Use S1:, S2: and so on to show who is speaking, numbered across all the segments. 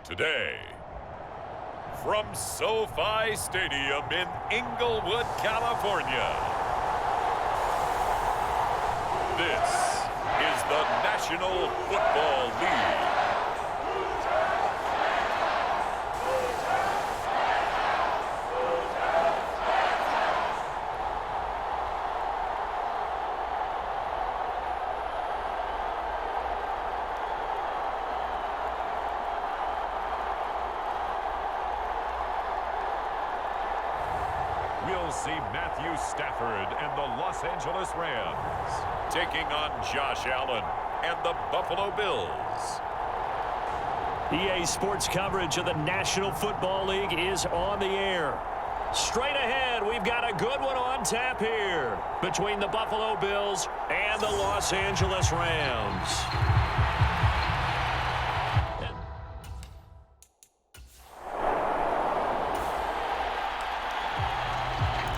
S1: Today, from SoFi Stadium in Inglewood, California, this is the National Football League. We'll see Matthew Stafford and the Los Angeles Rams taking on Josh Allen and the Buffalo Bills.
S2: EA Sports coverage of the National Football League is on the air. Straight ahead, we've got a good one on tap here between the Buffalo Bills and the Los Angeles Rams.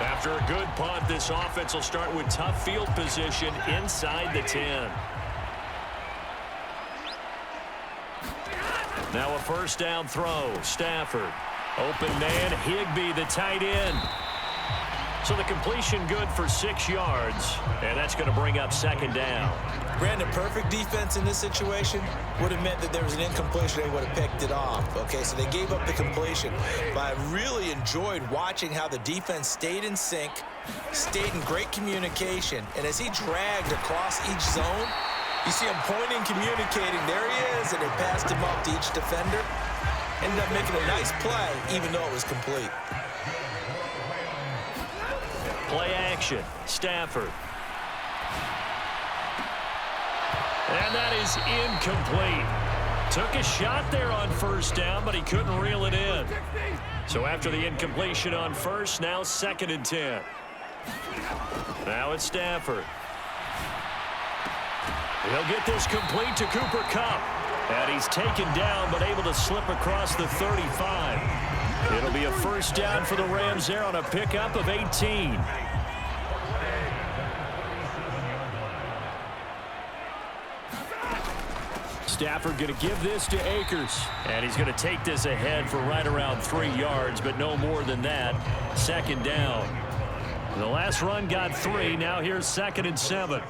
S2: After a good punt, this offense will start with tough field position inside the 10. Now a first down throw. Stafford. Open man, Higbee, the tight end. So the completion good for 6 yards, and that's going to bring up second down.
S3: Brandon, perfect defense in this situation would have meant that there was an incompletion. They would have picked it off. Okay, so they gave up the completion. But I really enjoyed watching how the defense stayed in sync, stayed in great communication. And as he dragged across each zone, you see him pointing, communicating. There he is, and they passed him up to each defender. Ended up making a nice play, even though it was complete.
S2: Play action. Stafford. And that is incomplete. Took a shot there on first down, but he couldn't reel it in. So after the incompletion on first, now 2nd and 10. Now it's Stafford. He'll get this complete to Cooper Kupp. And he's taken down, but able to slip across the 35. It'll be a first down for the Rams there on a pickup of 18. Stafford going to give this to Akers. And he's going to take this ahead for right around 3 yards, but no more than that. Second down. The last run got 3. Now here's 2nd and 7.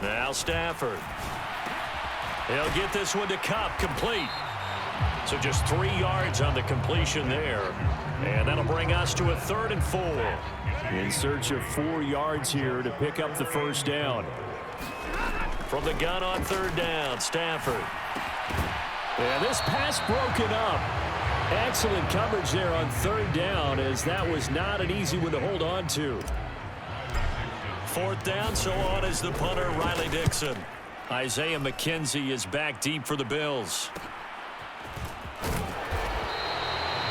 S2: Now Stafford. He'll get this one to Kupp, complete. So just 3 yards on the completion there. And that'll bring us to a 3rd and 4. In search of 4 yards here to pick up the first down. From the gun on 3rd down, Stafford. And this pass broken up. Excellent coverage there on 3rd down, as that was not an easy one to hold on to. 4th down, so on is the punter, Riley Dixon. Isaiah McKenzie is back deep for the Bills.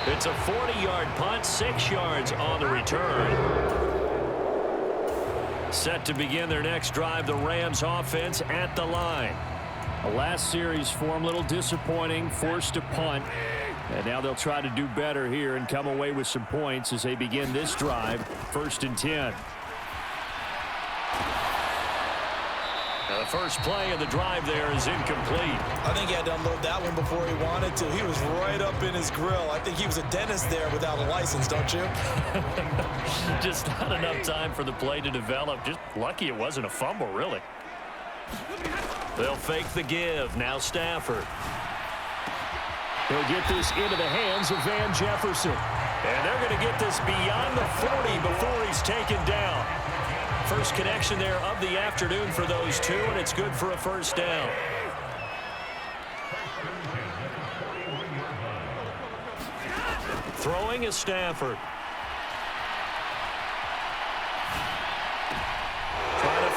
S2: It's a 40-yard punt, 6 yards on the return. Set to begin their next drive, the Rams offense at the line. The last series for them, a little disappointing, forced to punt. And now they'll try to do better here and come away with some points as they begin this drive, 1st and 10. Now the first play of the drive there is incomplete.
S3: I think he had to unload that one before he wanted to. He was right up in his grill. I think he was a dentist there without a license, don't you?
S2: Just not enough time for the play to develop. Just lucky it wasn't a fumble, really. They'll fake the give. Now Stafford. He'll get this into the hands of Van Jefferson. And they're going to get this beyond the 40 before he's taken down. First connection there of the afternoon for those two, and it's good for a first down. Throwing is Stafford.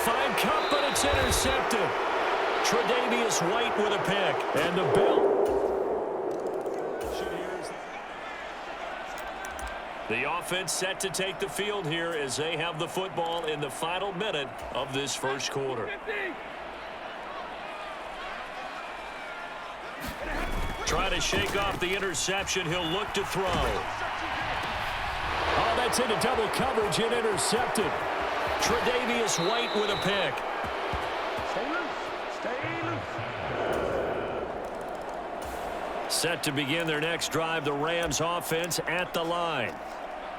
S2: find Cup, but it's intercepted. Tre'Davious White with a pick. And the Bill. The offense set to take the field here as they have the football in the final minute of this first quarter. Trying to shake off the interception. He'll look to throw. Oh, that's into double coverage and intercepted. Tre'Davious White with a pick. Set to begin their next drive, the Rams offense at the line.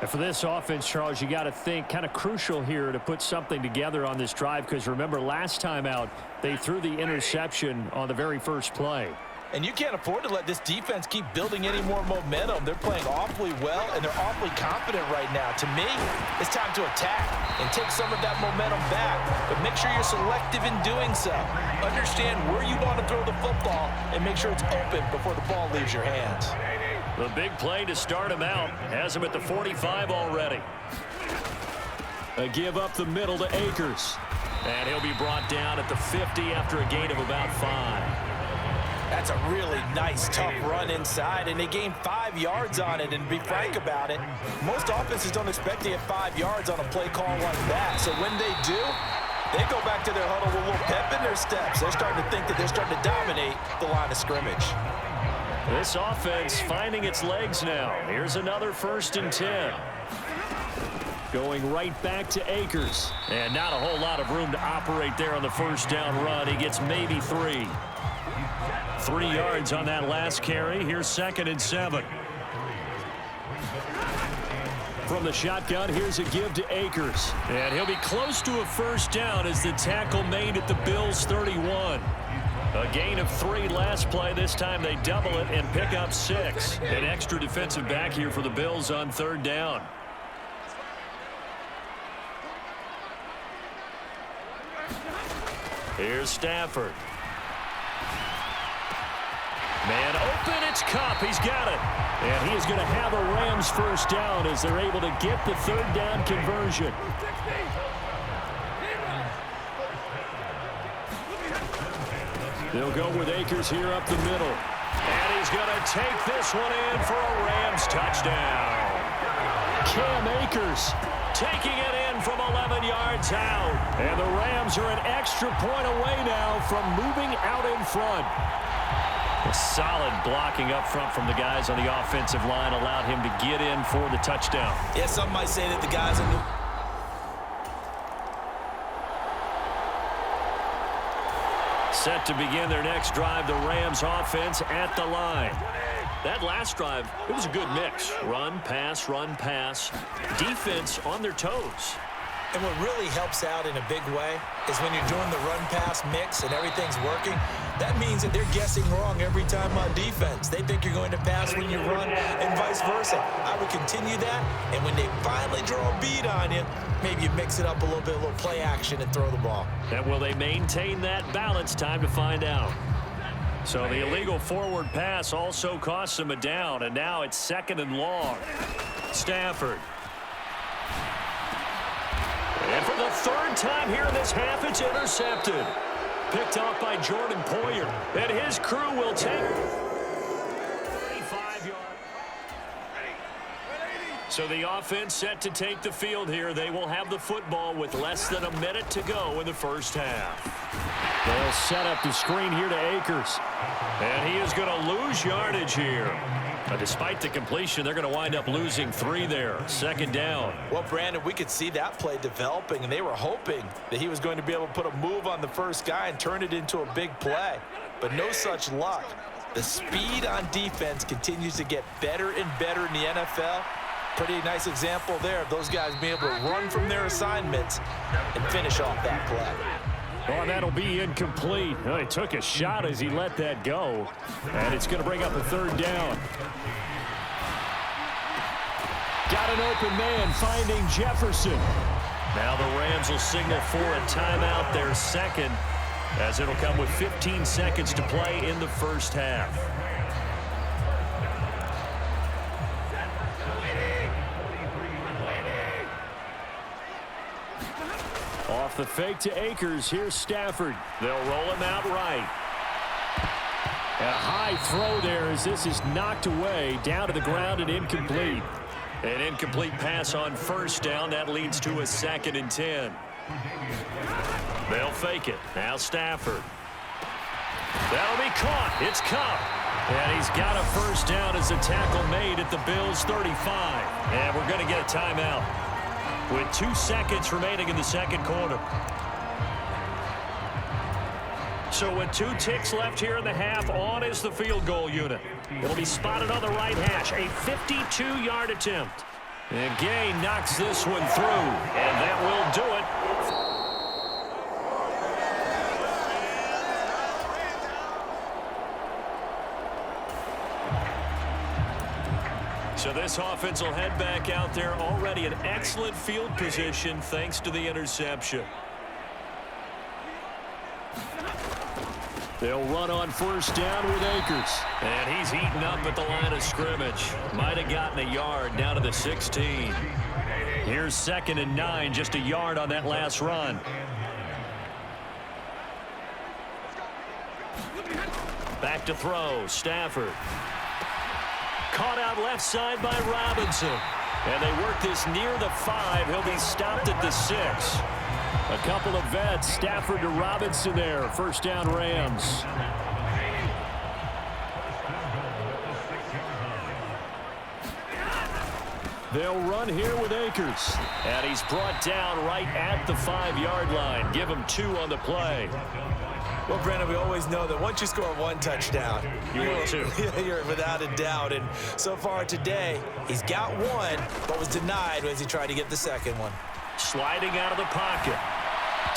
S4: And for this offense, Charles, you got to think kind of crucial here to put something together on this drive, because remember last time out they threw the interception on the very first play.
S3: And you can't afford to let this defense keep building any more momentum. They're playing awfully well, and they're awfully confident right now. To me, it's time to attack and take some of that momentum back. But make sure you're selective in doing so. Understand where you want to throw the football and make sure it's open before the ball leaves your hands.
S2: The big play to start him out has him at the 45 already. A give up the middle to Akers. And he'll be brought down at the 50 after a gain of about 5.
S3: That's a really nice, tough run inside, and they gained 5 yards on it. And to be frank about it, most offenses don't expect to get 5 yards on a play call like that. So when they do, they go back to their huddle with a little pep in their steps. They're starting to think that they're starting to dominate the line of scrimmage.
S2: This offense finding its legs now. Here's another 1st and 10. Going right back to Akers. And not a whole lot of room to operate there on the first down run. He gets maybe 3. 3 yards on that last carry. Here's 2nd and 7. From the shotgun, here's a give to Akers. And he'll be close to a first down as the tackle made at the Bills' 31. A gain of 3 last play. This time they double it and pick up 6. An extra defensive back here for the Bills on 3rd down. Here's Stafford. Man open, it's Cup. He's got it. And he is going to have a Rams first down as they're able to get the 3rd down conversion. They'll go with Akers here up the middle. And he's going to take this one in for a Rams touchdown. Cam Akers taking it in from 11 yards out. And the Rams are an extra point away now from moving out in front. A solid blocking up front from the guys on the offensive line allowed him to get in for the touchdown.
S3: Yeah, some might say that the guys in the...
S2: Set to begin their next drive, the Rams offense at the line. That last drive, it was a good mix. Run, pass, defense on their toes.
S3: And what really helps out in a big way is when you're doing the run-pass mix and everything's working, that means that they're guessing wrong every time on defense. They think you're going to pass when you run and vice versa. I would continue that, and when they finally draw a bead on you, maybe you mix it up a little bit, a little play action and throw the ball.
S2: And will they maintain that balance? Time to find out. So the illegal forward pass also costs them a down, and now it's 2nd and long. Stafford. And for the 3rd time here in this half, it's intercepted. Picked off by Jordan Poyer. And his crew will take 35 yards. So the offense set to take the field here. They will have the football with less than a minute to go in the first half. They'll set up the screen here to Akers. And he is going to lose yardage here. But despite the completion, they're going to wind up losing 3 there. 2nd down.
S3: Well, Brandon, we could see that play developing, and they were hoping that he was going to be able to put a move on the first guy and turn it into a big play. But no such luck. The speed on defense continues to get better and better in the NFL. Pretty nice example there of those guys being able to run from their assignments and finish off that play.
S4: Oh, that'll be incomplete. Oh, he took a shot as he let that go. And it's going to bring up a 3rd down. Got an open man finding Jefferson.
S2: Now the Rams will signal for a timeout, their 2nd, as it'll come with 15 seconds to play in the first half.
S4: Off the fake to Akers. Here's Stafford.
S2: They'll roll him out right.
S4: And a high throw there as this is knocked away, down to the ground and incomplete.
S2: An incomplete pass on first down. That leads to a 2nd and 10. They'll fake it. Now Stafford. That'll be caught. It's Cup. And he's got a first down as the tackle made at the Bills' 35. And we're going to get a timeout with 2 seconds remaining in the second quarter. So with 2 ticks left here in the half, on is the field goal unit. It'll be spotted on the right hash. A 52-yard attempt. And Gay knocks this one through. And that will do it. So this offense will head back out there, already in excellent field position thanks to the interception.
S4: They'll run on first down with Akers.
S2: And he's eaten up at the line of scrimmage. Might have gotten a yard down to the 16.
S4: Here's 2nd and 9, just a yard on that last run.
S2: Back to throw, Stafford. Caught out left side by Robinson. And they work this near the 5. He'll be stopped at the 6.
S4: A couple of vets, Stafford to Robinson there. First down, Rams. They'll run here with Akers.
S2: And he's brought down right at the 5-yard line. Give him 2 on the play.
S3: Well, Brandon, we always know that once you score 1 touchdown, you're without a doubt. And so far today, he's got 1, but was denied as he tried to get the second one.
S2: Sliding out of the pocket.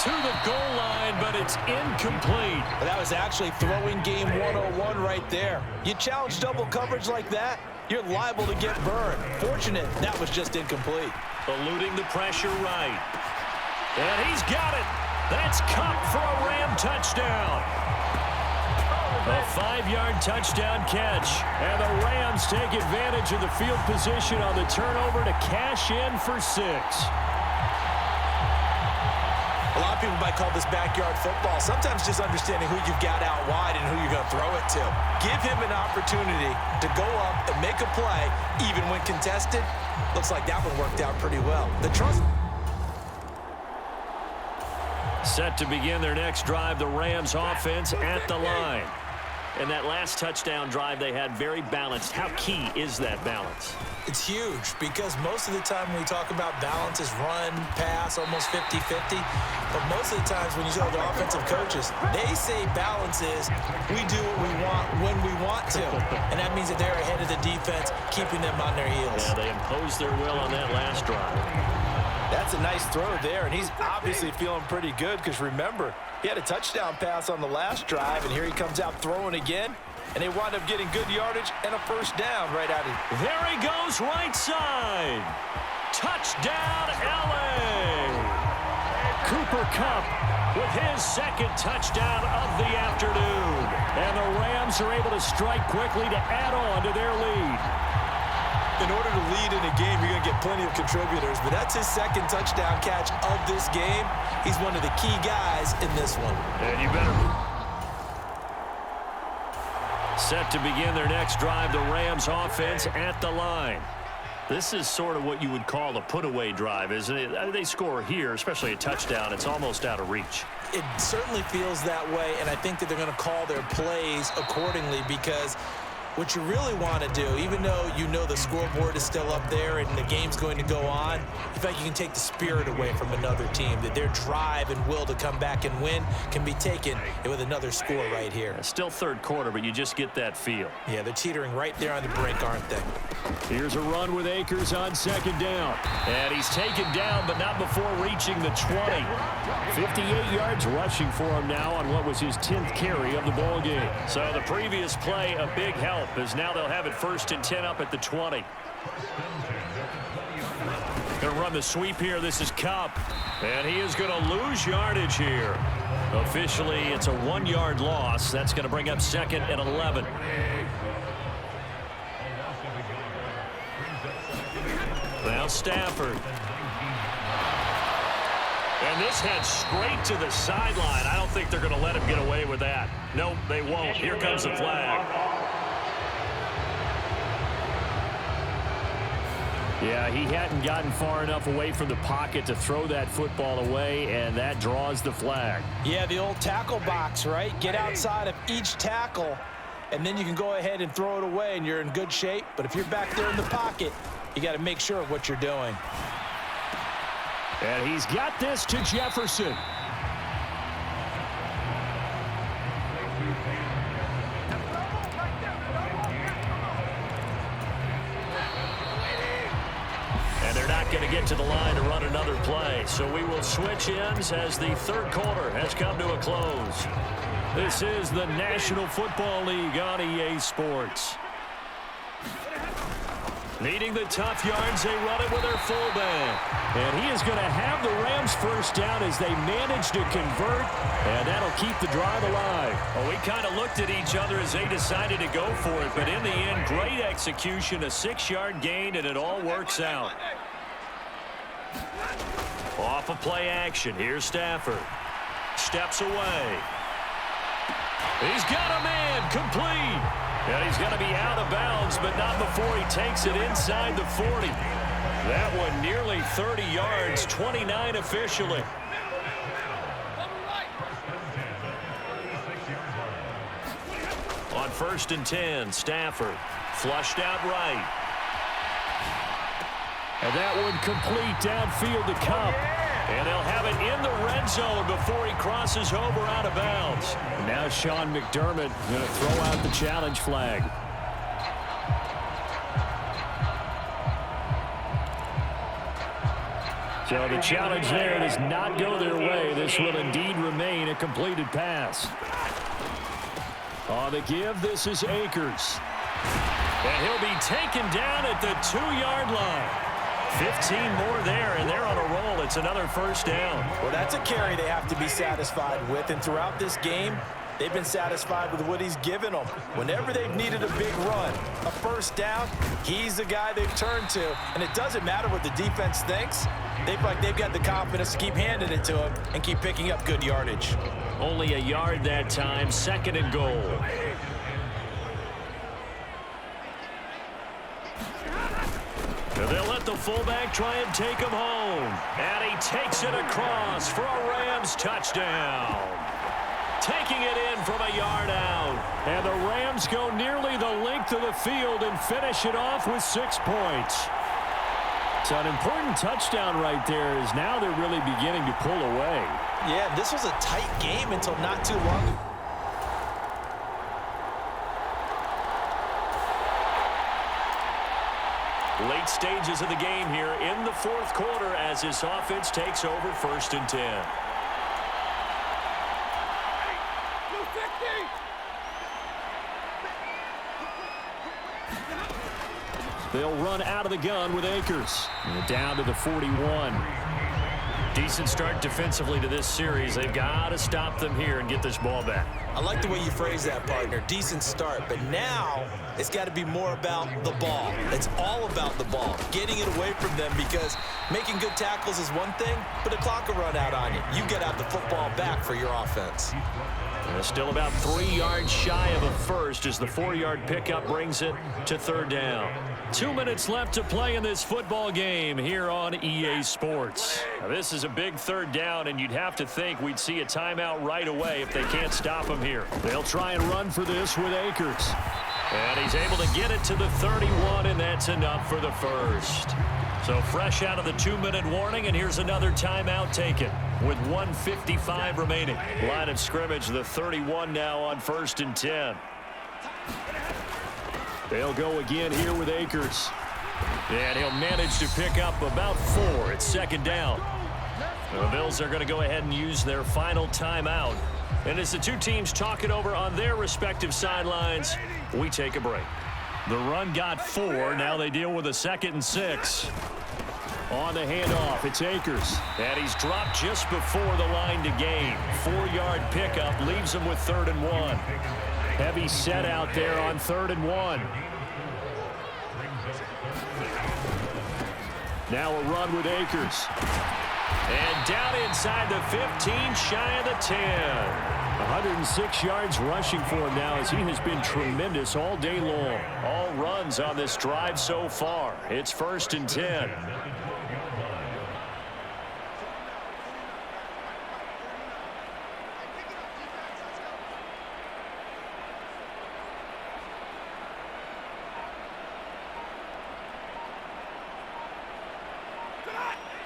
S2: To the goal line, but it's incomplete.
S3: But that was actually throwing game 101 right there. You challenge double coverage like that, you're liable to get burned. Fortunate, that was just incomplete.
S2: Eluding the pressure right. And he's got it. That's Cup for a Ram touchdown. A 5-yard touchdown catch. And the Rams take advantage of the field position on the turnover to cash in for 6.
S3: A lot of people might call this backyard football. Sometimes just understanding who you've got out wide and who you're going to throw it to. Give him an opportunity to go up and make a play, even when contested. Looks like that one worked out pretty well. The trust.
S2: Set to begin their next drive, the Rams offense at the line. And that last touchdown drive they had very balanced. How key is that balance?
S3: It's huge because most of the time when we talk about balance is run, pass, almost 50-50. But most of the times when you talk to offensive coaches, they say balance is we do what we want when we want to. And that means that they're ahead of the defense, keeping them on their heels.
S2: Yeah, they imposed their will on that last drive.
S3: That's a nice throw there, and he's obviously feeling pretty good because remember, he had a touchdown pass on the last drive, and here he comes out throwing again, and they wind up getting good yardage and a first down right out of it.
S2: There he goes right side. Touchdown, LA.
S4: Cooper Kupp
S2: with his 2nd touchdown of the afternoon.
S4: And the Rams are able to strike quickly to add on to their lead.
S3: In order to lead in a game, you're going to get plenty of contributors, but that's his 2nd touchdown catch of this game. He's one of the key guys in this one.
S2: And you better. Set to begin their next drive, the Rams offense at the line. This is sort of what you would call a put-away drive, isn't it? They score here, especially a touchdown. It's almost out of reach.
S3: It certainly feels that way, and I think that they're going to call their plays accordingly because what you really want to do, even though you know the scoreboard is still up there and the game's going to go on, in fact, you can take the spirit away from another team, that their drive and will to come back and win can be taken with another score right here.
S2: Still 3rd quarter, but you just get that feel.
S3: Yeah, they're teetering right there on the brink, aren't they?
S4: Here's a run with Akers on 2nd down.
S2: And he's taken down, but not before reaching the 20.
S4: 58 yards rushing for him now on what was his 10th carry of the ball game.
S2: So the previous play, a big help, as now they'll have it 1st and 10 up at the 20. Going to run the sweep here. This is Kupp. And he is going to lose yardage here. Officially, it's a 1-yard loss. That's going to bring up 2nd and 11. Now Stafford. And this heads straight to the sideline. I don't think they're going to let him get away with that. Nope, they won't. Here comes the flag.
S4: Yeah, he hadn't gotten far enough away from the pocket to throw that football away, and that draws the flag.
S3: Yeah, the old tackle box, right? Get outside of each tackle, and then you can go ahead and throw it away, and you're in good shape. But if you're back there in the pocket, you got to make sure of what you're doing.
S4: And he's got this to Jefferson.
S2: And they're not going to get to the line to run another play. So we will switch ends as the third quarter has come to a close. This is the National Football League on EA Sports. Needing the tough yards, they run it with their fullback.
S4: And he is going to have the Rams first down as they manage to convert, and that'll keep the drive alive.
S2: Well, we kind of looked at each other as they decided to go for it, but in the end, great execution, a 6-yard gain, and it all works out. Off of play action, here's Stafford. Steps away. He's got a man, complete. And he's going to be out of bounds, but not before he takes it inside the 40. That one nearly 30 yards, 29 officially. On 1st and 10, Stafford flushed out right.
S4: And that one complete downfield to Cup.
S2: And they'll have it in the red zone before he crosses over out of bounds.
S4: And now Sean McDermott going to throw out the challenge flag. So the challenge there does not go their way. This will indeed remain a completed pass. On the give, this is Akers.
S2: And he'll be taken down at the 2-yard line. 15 more there, and they're on a roll. It's another first down.
S3: Well, that's a carry they have to be satisfied with, and throughout this game, they've been satisfied with what he's given them. Whenever they've needed a big run, a first down, he's the guy they've turned to. And it doesn't matter what the defense thinks. They've got the confidence to keep handing it to him and keep picking up good yardage.
S2: Only a yard that time, 2nd and goal. They'll let the fullback try and take him home. And he takes it across for a Rams touchdown. Taking it in from a yard out.
S4: And the Rams go nearly the length of the field and finish it off with 6 points. So an important touchdown right there is now they're really beginning to pull away.
S3: Yeah, this was a tight game until not too long ago.
S2: Late stages of the game here in the 4th quarter as this offense takes over 1st and 10.
S4: They'll run out of the gun with Akers. And down to the 41.
S2: Decent start defensively to this series. They've got to stop them here and get this ball back.
S3: I like the way you phrase that, partner. Decent start, but now it's got to be more about the ball. It's all about the ball, getting it away from them, because making good tackles is one thing, but the clock will run out on you. You get out the football back for your offense.
S2: Still about 3 yards shy of a first as the 4-yard pickup brings it to 3rd down.
S4: 2 minutes left to play in this football game here on EA Sports.
S2: Now, this is a big 3rd down, and you'd have to think we'd see a timeout right away if they can't stop him here.
S4: They'll try and run for this with Akers.
S2: And he's able to get it to the 31, and that's enough for the first. So fresh out of the 2-minute warning, and here's another timeout taken with 1:55 remaining. Line of scrimmage, the 31 now on 1st and 10.
S4: They'll go again here with Akers.
S2: And he'll manage to pick up about 4 at 2nd down. The Bills are going to go ahead and use their final timeout. And as the two teams talk it over on their respective sidelines, we take a break.
S4: The run got 4. Now they deal with a 2nd and 6. On the handoff, it's Akers.
S2: And he's dropped just before the line to gain. 4-yard pickup leaves him with 3rd and 1.
S4: Heavy set out there on 3rd and 1. Now a run with Akers.
S2: And down inside the 15, shy of the 10.
S4: 106 yards rushing for him now as he has been tremendous all day long.
S2: All runs on this drive so far. It's 1st and 10.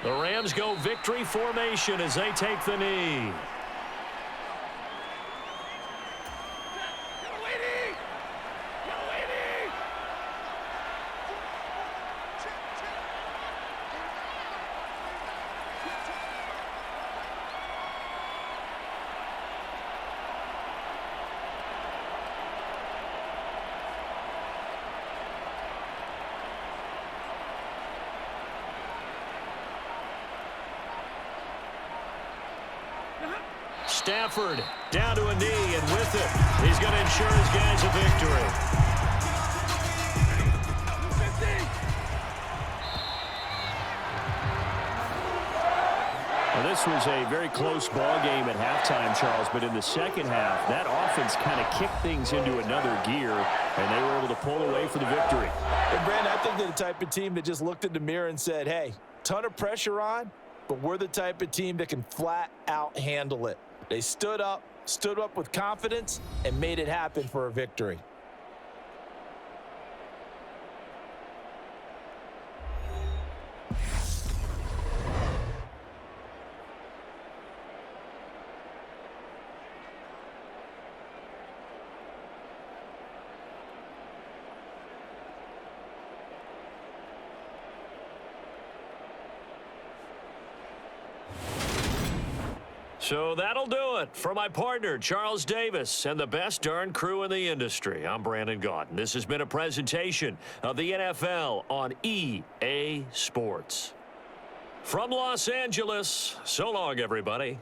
S2: The Rams go victory formation as they take the knee. Stafford down to a knee, and with it, he's going to ensure his guys a victory.
S4: Well, this was a very close ball game at halftime, Charles, but in the second half, that offense kind of kicked things into another gear, and they were able to pull away for the victory.
S3: And Brandon, I think they're the type of team that just looked in the mirror and said, hey, ton of pressure on, but we're the type of team that can flat out handle it. They stood up with confidence, and made it happen for a victory.
S2: So that'll do it for my partner, Charles Davis, and the best darn crew in the industry. I'm Brandon Gaudin. This has been a presentation of the NFL on EA Sports. From Los Angeles, so long, everybody.